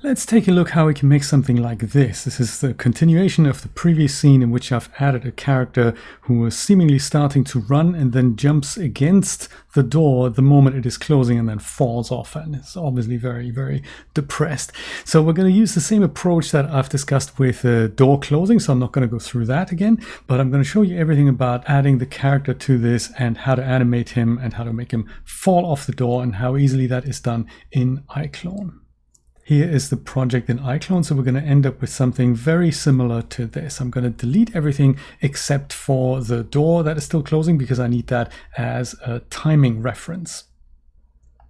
Let's take a look how we can make something like this. This is the continuation of the previous scene in which I've added a character who was seemingly starting to run and then jumps against the door the moment it is closing and then falls off, and it's obviously very, very depressed. So we're going to use the same approach that I've discussed with door closing, so I'm not going to go through that again, but I'm going to show you everything about adding the character to this and how to animate him and how to make him fall off the door and how easily that is done in iClone. Here is the project in iClone, so we're going to end up with something very similar to this. I'm going to delete everything except for the door that is still closing because I need that as a timing reference.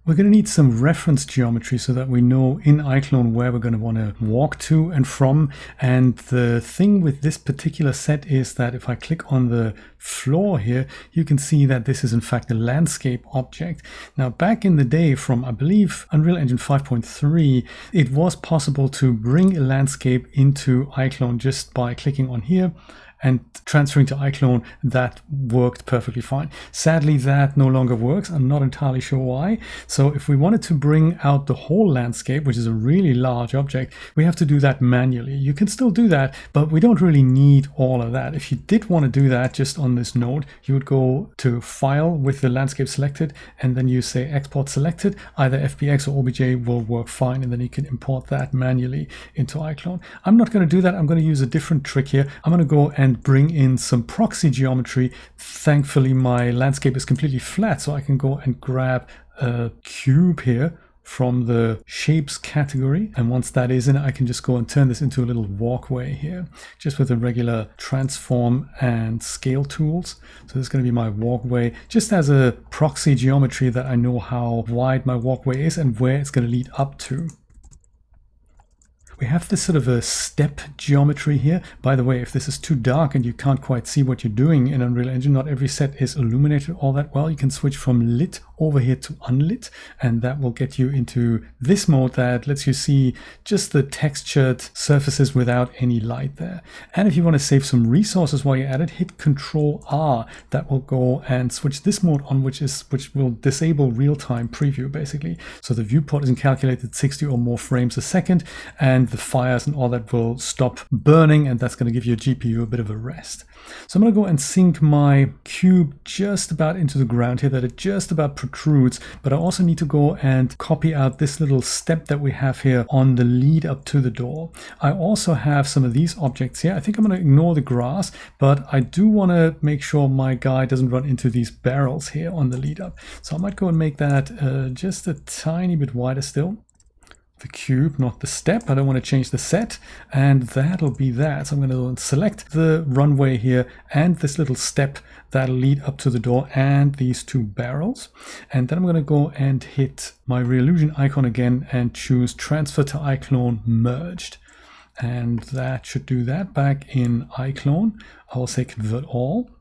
We're going to need some reference geometry so that we know in iClone where we're going to want to walk to and from. And the thing with this particular set is that if I click on the floor here, you can see that this is in fact a landscape object. Now, back in the day from, I believe, Unreal Engine 5.3, it was possible to bring a landscape into iClone just by clicking on here and transferring to iClone. That worked perfectly fine. Sadly, that no longer works. I'm not entirely sure why. So if we wanted to bring out the whole landscape, which is a really large object, we have to do that manually. You can still do that, but we don't really need all of that. If you did want to do that just on this node, you would go to File with the landscape selected, and then you say Export Selected. Either FBX or OBJ will work fine, and then you can import that manually into iClone. I'm not going to do that. I'm going to use a different trick here. I'm going to go and bring in some proxy geometry. Thankfully, my landscape is completely flat, so I can go and grab a cube here from the shapes category. And once that is in, I can just go and turn this into a little walkway here, just with the regular transform and scale tools. So this is going to be my walkway, just as a proxy geometry that I know how wide my walkway is and where it's going to lead up to. We have this sort of a step geometry here. By the way, if this is too dark and you can't quite see what you're doing in Unreal Engine, not every set is illuminated all that well. You can switch from lit over here to unlit, and that will get you into this mode that lets you see just the textured surfaces without any light there. And if you want to save some resources while you're at it, hit Control R. That will go and switch this mode on, which will disable real-time preview basically. So the viewport isn't calculated 60 or more frames a second, and the fires and all that will stop burning, and that's going to give your GPU a bit of a rest. So I'm going to go and sink my cube just about into the ground here, that it just about protrudes, but I also need to go and copy out this little step that we have here on the lead up to the door. I also have some of these objects here. I think I'm going to ignore the grass, but I do want to make sure my guy doesn't run into these barrels here on the lead up. So I might go and make that just a tiny bit wider still. The cube, not the step. I don't want to change the set, and that'll be that. So I'm going to select the runway here and this little step that'll lead up to the door and these two barrels. And then I'm going to go and hit my Reallusion icon again and choose Transfer to iClone Merged. And that should do that back in iClone. I will say Convert All.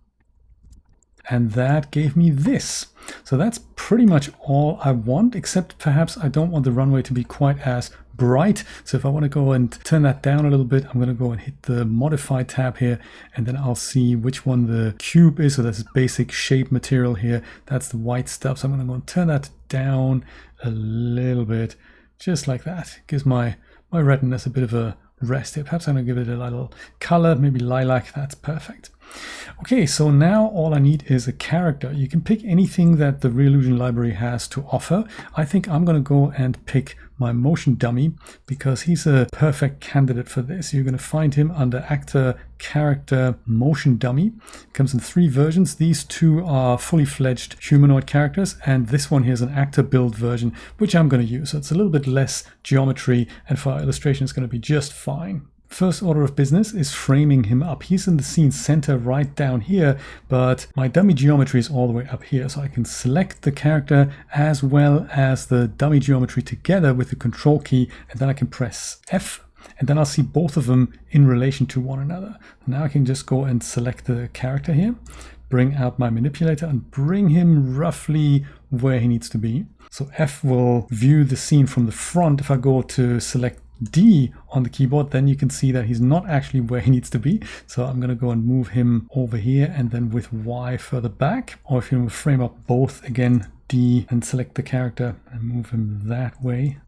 And that gave me this. So that's pretty much all I want, except perhaps I don't want the runway to be quite as bright. So if I want to go and turn that down a little bit, I'm going to go and hit the Modify tab here, and then I'll see which one the cube is. So that's basic shape material here. That's the white stuff. So I'm going to go and turn that down a little bit, just like that. It gives my retinas a bit of a rest here. Perhaps I'm going to give it a little color, maybe lilac. That's perfect. Okay, so now all I need is a character. You can pick anything that the Reallusion library has to offer. I think I'm going to go and pick my motion dummy because he's a perfect candidate for this. You're going to find him under Actor, Character, Motion Dummy. It comes in 3 versions. These 2 are fully fledged humanoid characters, and this one here is an actor build version, which I'm going to use. So it's a little bit less geometry, and for our illustration, it's going to be just fine. First order of business is framing him up. He's in the scene center right down here, but my dummy geometry is all the way up here. So I can select the character as well as the dummy geometry together with the Control key, and then I can press F, and then I'll see both of them in relation to one another. Now I can just go and select the character here, bring out my manipulator and bring him roughly where he needs to be. So F will view the scene from the front. If I go to select D on the keyboard, then you can see that he's not actually where he needs to be. So I'm going to go and move him over here, and then with Y further back. Or if you frame up both, again D and select the character and move him that way.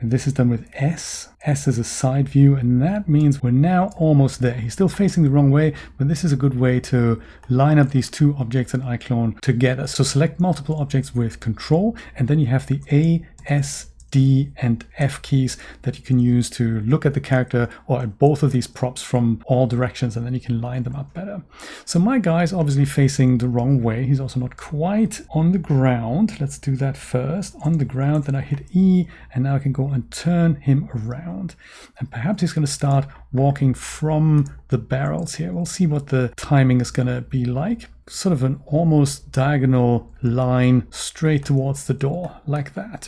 And this is done with S. S is a side view, and that means we're now almost there. He's still facing the wrong way, but this is a good way to line up these two objects in iClone together. So select multiple objects with Control, and then you have the A, S, D and F keys that you can use to look at the character or at both of these props from all directions, and then you can line them up better. So my guy is obviously facing the wrong way. He's also not quite on the ground. Let's do that first. On the ground, then I hit E, and now I can go and turn him around. And perhaps he's going to start walking from the barrels here. We'll see what the timing is going to be like. Sort of an almost diagonal line straight towards the door, like that.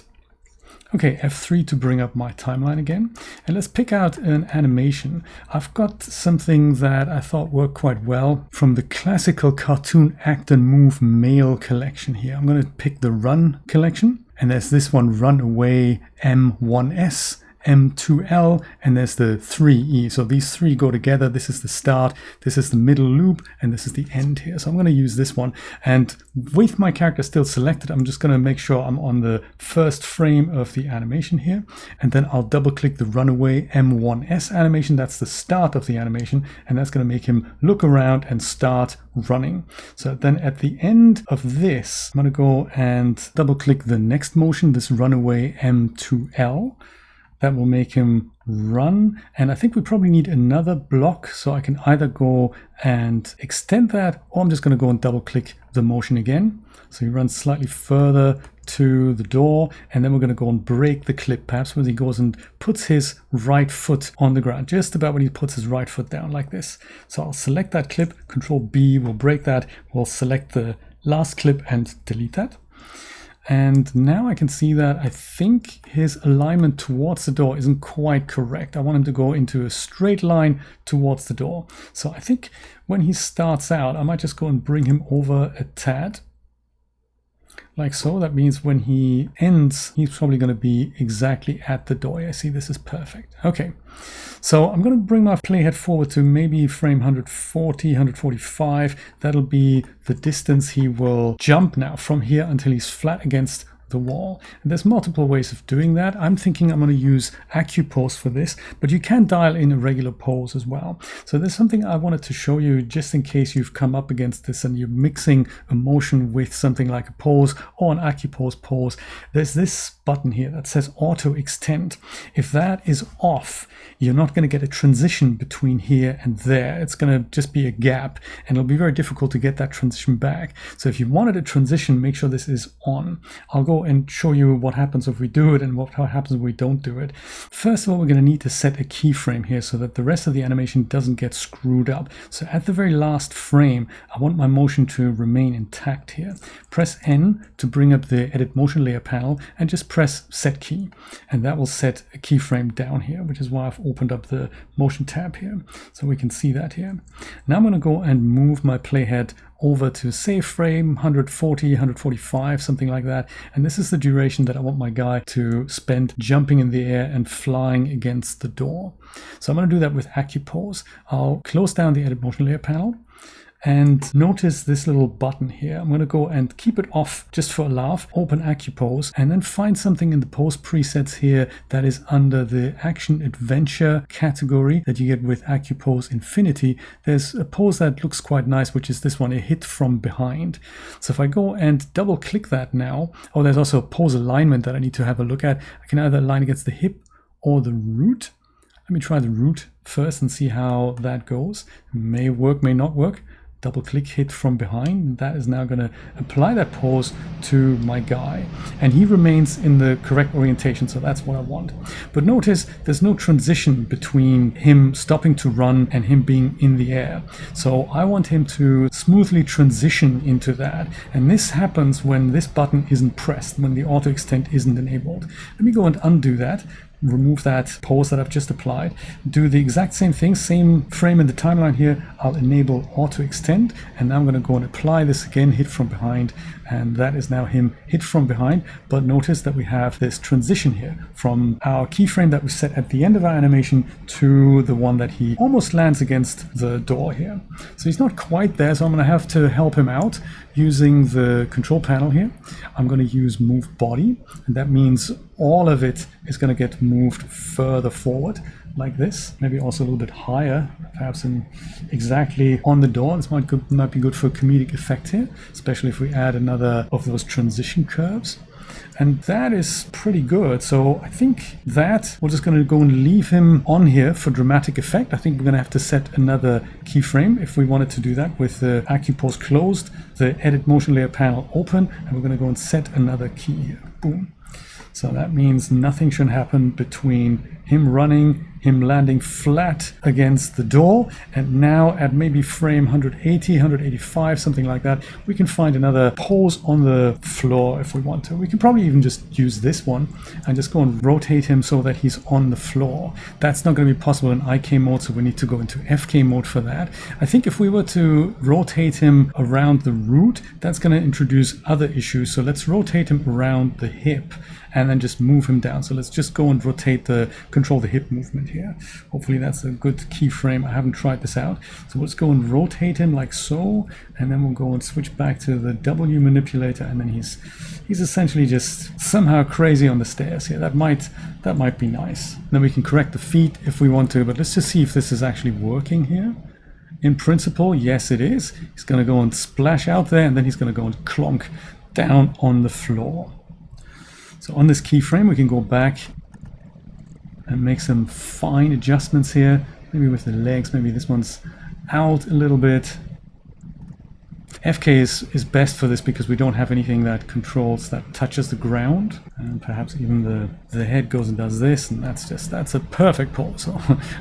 Okay, F3 to bring up my timeline again. And let's pick out an animation. I've got something that I thought worked quite well from the classical cartoon act and move male collection here. I'm going to pick the Run collection. And there's this one, Run Away M1S. M2L, and there's the 3E. So these three go together. This is the start, this is the middle loop, and this is the end here. So I'm going to use this one. And with my character still selected, I'm just going to make sure I'm on the first frame of the animation here. And then I'll double click the Runaway M1S animation. That's the start of the animation. And that's going to make him look around and start running. So then at the end of this, I'm going to go and double click the next motion, this Runaway M2L. That will make him run. And I think we probably need another block. So I can either go and extend that, or I'm just going to go and double click the motion again. So he runs slightly further to the door, and then we're going to go and break the clip, perhaps when he goes and puts his right foot on the ground, just about when he puts his right foot down like this. So I'll select that clip, Control B, we'll break that. We'll select the last clip and delete that. And now I can see that I think his alignment towards the door isn't quite correct. I want him to go into a straight line towards the door. So I think when he starts out, I might just go and bring him over a tad. Like so. That means when he ends, he's probably going to be exactly at the door. I see this is perfect. Okay, so I'm going to bring my playhead forward to maybe frame 140, 145. That'll be the distance he will jump now from here until he's flat against the wall. And there's multiple ways of doing that. I'm thinking I'm going to use AccuPose for this, but you can dial in a regular pose as well. So there's something I wanted to show you just in case you've come up against this and you're mixing a motion with something like a pose or an AccuPose pose. There's this button here that says auto extend. If that is off, you're not going to get a transition between here and there. It's going to just be a gap, and it'll be very difficult to get that transition back. So if you wanted a transition, make sure this is on. I'll go and show you what happens if we do it and what happens if we don't do it. First of all, we're going to need to set a keyframe here so that the rest of the animation doesn't get screwed up. So at the very last frame, I want my motion to remain intact here. Press N to bring up the Edit Motion Layer panel and just press Set Key. And that will set a keyframe down here, which is why I've opened up the Motion tab here. So we can see that here. Now I'm going to go and move my playhead over to save frame 140, 145, something like that. And this is the duration that I want my guy to spend jumping in the air and flying against the door. So I'm going to do that with AccuPose. I'll close down the Edit Motion Layer panel. And notice this little button here. I'm going to go and keep it off just for a laugh, open AccuPose, and then find something in the pose presets here that is under the Action Adventure category that you get with AccuPose Infinity. There's a pose that looks quite nice, which is this one, a hit from behind. So if I go and double click that now, oh, there's also a pose alignment that I need to have a look at. I can either align against the hip or the root. Let me try the root first and see how that goes. May work, may not work. Double click, hit from behind. That is now going to apply that pose to my guy, and he remains in the correct orientation, so that's what I want. But notice there's no transition between him stopping to run and him being in the air. So I want him to smoothly transition into that, and this happens when this button isn't pressed, when the auto extend isn't enabled. Let me go and undo that. Remove that pose that I've just applied, do the exact same thing, same frame in the timeline here. I'll enable auto extend, and now I'm going to go and apply this again, hit from behind, and that is now him hit from behind. But notice that we have this transition here from our keyframe that we set at the end of our animation to the one that he almost lands against the door here. So he's not quite there, so I'm going to have to help him out using the control panel here. I'm going to use move body, and that means all of it is going to get moved further forward like this, maybe also a little bit higher, perhaps exactly on the door. This might be good for comedic effect here, especially if we add another of those transition curves. And that is pretty good. So I think that we're just going to go and leave him on here for dramatic effect. I think we're going to have to set another keyframe if we wanted to do that with the AccuPose closed, the edit motion layer panel open, and we're going to go and set another key here. Boom. So that means nothing should happen between him running, him landing flat against the door, and now at maybe frame 180, 185, something like that, we can find another pose on the floor if we want to. We can probably even just use this one and just go and rotate him so that he's on the floor. That's not going to be possible in IK mode, so we need to go into FK mode for that. I think if we were to rotate him around the root, that's going to introduce other issues. So let's rotate him around the hip and then just move him down. So let's just go and rotate control the hip movement here. Hopefully that's a good keyframe. I haven't tried this out. So let's go and rotate him like so, and then we'll go and switch back to the W manipulator, and then he's essentially just somehow crazy on the stairs here. That might be nice. Then we can correct the feet if we want to, but let's just see if this is actually working here. In principle, yes it is. He's going to go and splash out there, and then he's going to go and clonk down on the floor. So on this keyframe, we can go back and make some fine adjustments here. Maybe with the legs, maybe this one's out a little bit. FK is best for this because we don't have anything that touches the ground. And perhaps even the head goes and does this, and that's a perfect pose. So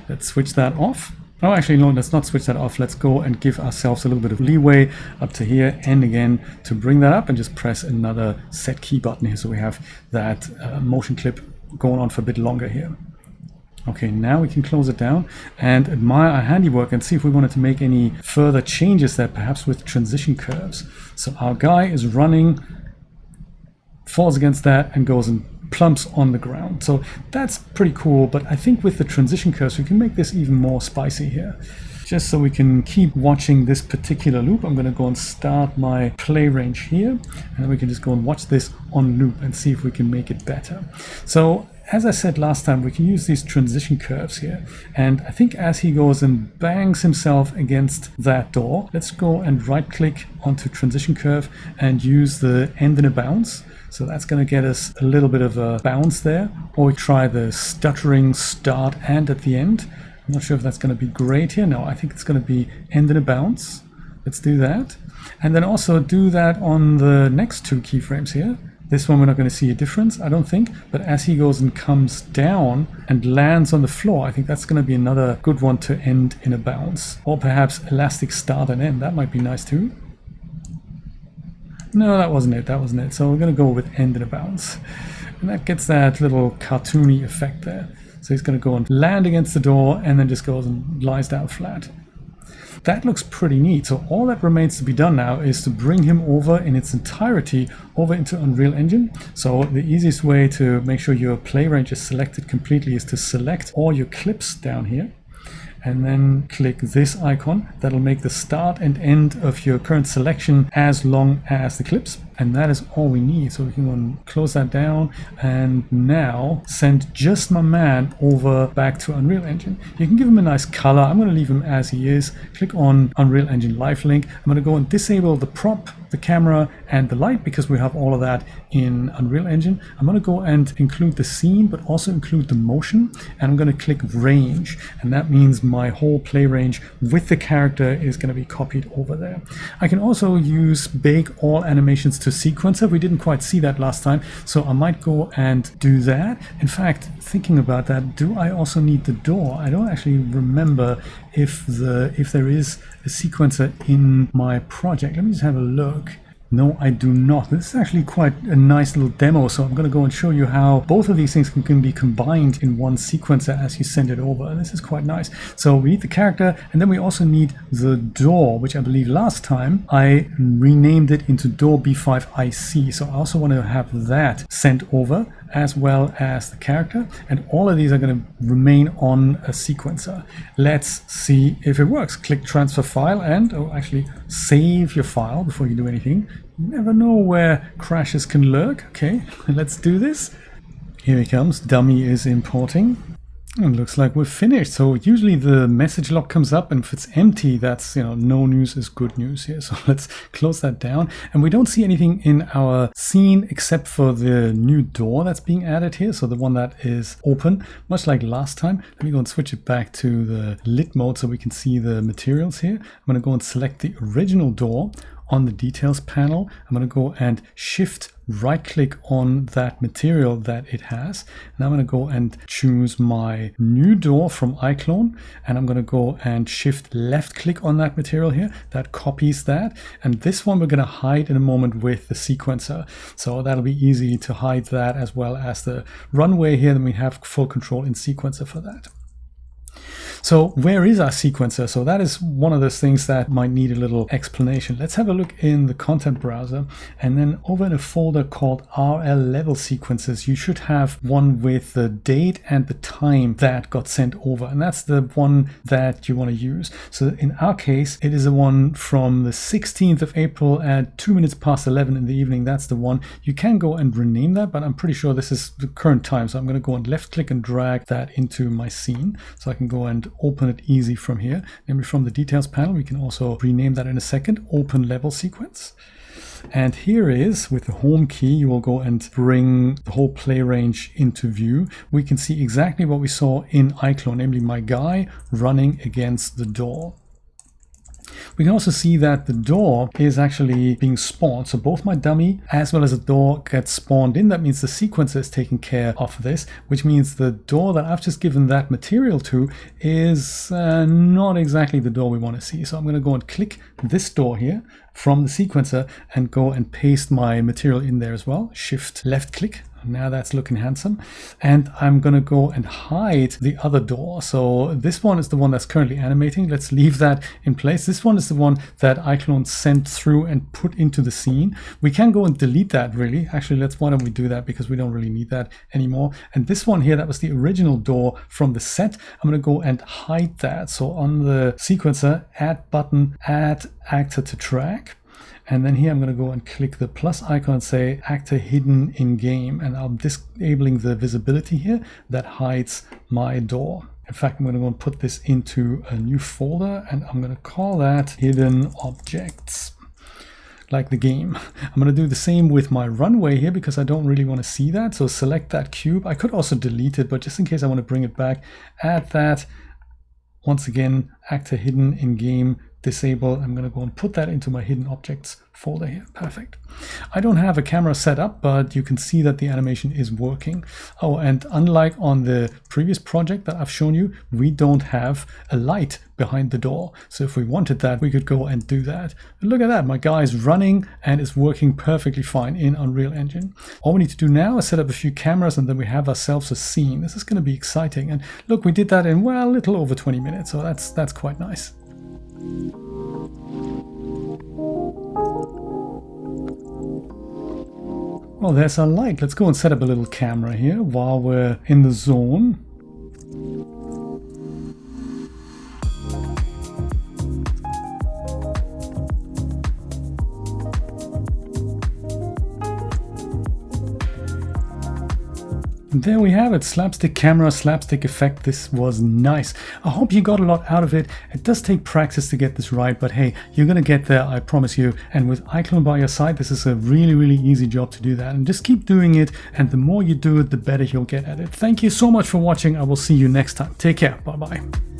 let's switch that off. Oh, actually, no, let's not switch that off. Let's go and give ourselves a little bit of leeway up to here and again to bring that up, and just press another set key button here so we have that motion clip going on for a bit longer here. Okay, now we can close it down and admire our handiwork and see if we wanted to make any further changes there, perhaps with transition curves. So our guy is running, falls against that, and goes and plumps on the ground. So that's pretty cool, but I think with the transition curves we can make this even more spicy here. Just so we can keep watching this particular loop, I'm going to go and start my play range here, and then we can just go and watch this on loop and see if we can make it better. So as I said last time, we can use these transition curves here, and I think as he goes and bangs himself against that door, let's go and right click onto transition curve and use the end in a bounce. So that's going to get us a little bit of a bounce there, or we try the stuttering start and at the end. I'm not sure if that's going to be great here. No, I think it's going to be end in a bounce. Let's do that. And then also do that on the next two keyframes here. This one we're not going to see a difference, I don't think, but as he goes and comes down and lands on the floor, I think that's going to be another good one to end in a bounce. Or perhaps elastic start and end, that might be nice too. No, that wasn't it. So we're going to go with end in a bounce. And that gets that little cartoony effect there. So he's going to go and land against the door and then just goes and lies down flat. That looks pretty neat. So all that remains to be done now is to bring him over in its entirety over into Unreal Engine. So the easiest way to make sure your play range is selected completely is to select all your clips down here, and then click this icon. That'll make the start and end of your current selection as long as the clips. And that is all we need. So we can go and close that down and now send just my man over back to Unreal Engine. You can give him a nice color. I'm going to leave him as he is. Click on Unreal Engine Live Link. I'm going to go and disable the prop, the camera, and the light because we have all of that in Unreal Engine. I'm going to go and include the scene, but also include the motion. And I'm going to click range. And that means my whole play range with the character is going to be copied over there. I can also use bake all animations to sequencer. We didn't quite see that last time, so I might go and do that. In fact, thinking about that, do I also need the door? I don't actually remember if there is a sequencer in my project. Let me just have a look. No, I do not. This is actually quite a nice little demo, so I'm going to go and show you how both of these things can be combined in one sequencer as you send it over. And this is quite nice. So we need the character, and then we also need the door, which I believe last time I renamed it into door B5IC. So I also want to have that sent over as well as the character, and all of these are going to remain on a sequencer. Let's see if it works. Click transfer file and actually save your file before you do anything. You never know where crashes can lurk. Okay, let's do this. Here he comes. Dummy is importing. And looks like we're finished. So usually the message log comes up, and if it's empty, that's, no news is good news here. So let's close that down. And we don't see anything in our scene except for the new door that's being added here. So the one that is open, much like last time. Let me go and switch it back to the lit mode so we can see the materials here. I'm going to go and select the original door on the details panel. I'm going to go and shift right click on that material that it has. And I'm going to go and choose my new door from iClone. And I'm going to go and shift left click on that material here. That copies that. And this one we're going to hide in a moment with the sequencer. So that'll be easy to hide that, as well as the runway here. Then we have full control in sequencer for that. So where is our sequencer? So that is one of those things that might need a little explanation. Let's have a look in the content browser, and then over in a folder called RL level sequences, you should have one with the date and the time that got sent over. And that's the one that you want to use. So in our case, it is the one from the 16th of April at 2 minutes past 11 in the evening. That's the one. You can go and rename that, but I'm pretty sure this is the current time. So I'm going to go and left click and drag that into my scene. So I can go and open it easy from here. Namely from the details panel, we can also rename that in a second, open level sequence. And here is, with the home key, you will go and bring the whole play range into view. We can see exactly what we saw in iClone, namely my guy running against the door. We can also see that the door is actually being spawned. So both my dummy as well as the door gets spawned in. That means the sequencer is taking care of this, which means the door that I've just given that material to is not exactly the door we want to see. So I'm going to go and click this door here from the sequencer and go and paste my material in there as well. Shift left click. Now that's looking handsome. And I'm going to go and hide the other door. So this one is the one that's currently animating. Let's leave that in place. This one is the one that iClone sent through and put into the scene. We can go and delete that really. Actually, why don't we do that, because we don't really need that anymore. And this one here, that was the original door from the set. I'm going to go and hide that. So on the sequencer, add button, add actor to track. And then here I'm going to go and click the plus icon and say actor hidden in game, and I'm disabling the visibility here that hides my door. In fact, I'm going to go and put this into a new folder, and I'm going to call that hidden objects, like the game. I'm going to do the same with my runway here because I don't really want to see that. So select that cube. I could also delete it, but just in case I want to bring it back, add that. Once again, actor hidden in game, disable. I'm going to go and put that into my hidden objects folder here. Perfect. I don't have a camera set up, but you can see that the animation is working. Oh, and unlike on the previous project that I've shown you, we don't have a light behind the door. So if we wanted that, we could go and do that. But look at that. My guy is running and it's working perfectly fine in Unreal Engine. All we need to do now is set up a few cameras, and then we have ourselves a scene. This is going to be exciting. And look, we did that in, well, a little over 20 minutes. So that's quite nice. Well, there's our light. Let's go and set up a little camera here while we're in the zone. And there we have it, slapstick camera, slapstick effect. This was nice. I hope you got a lot out of it. It does take practice to get this right, but hey, you're gonna get there, I promise you. And with iClone by your side, this is a really, really easy job to do that. And just keep doing it, and the more you do it, the better you'll get at it. Thank you so much for watching. I will see you next time. Take care. Bye-bye.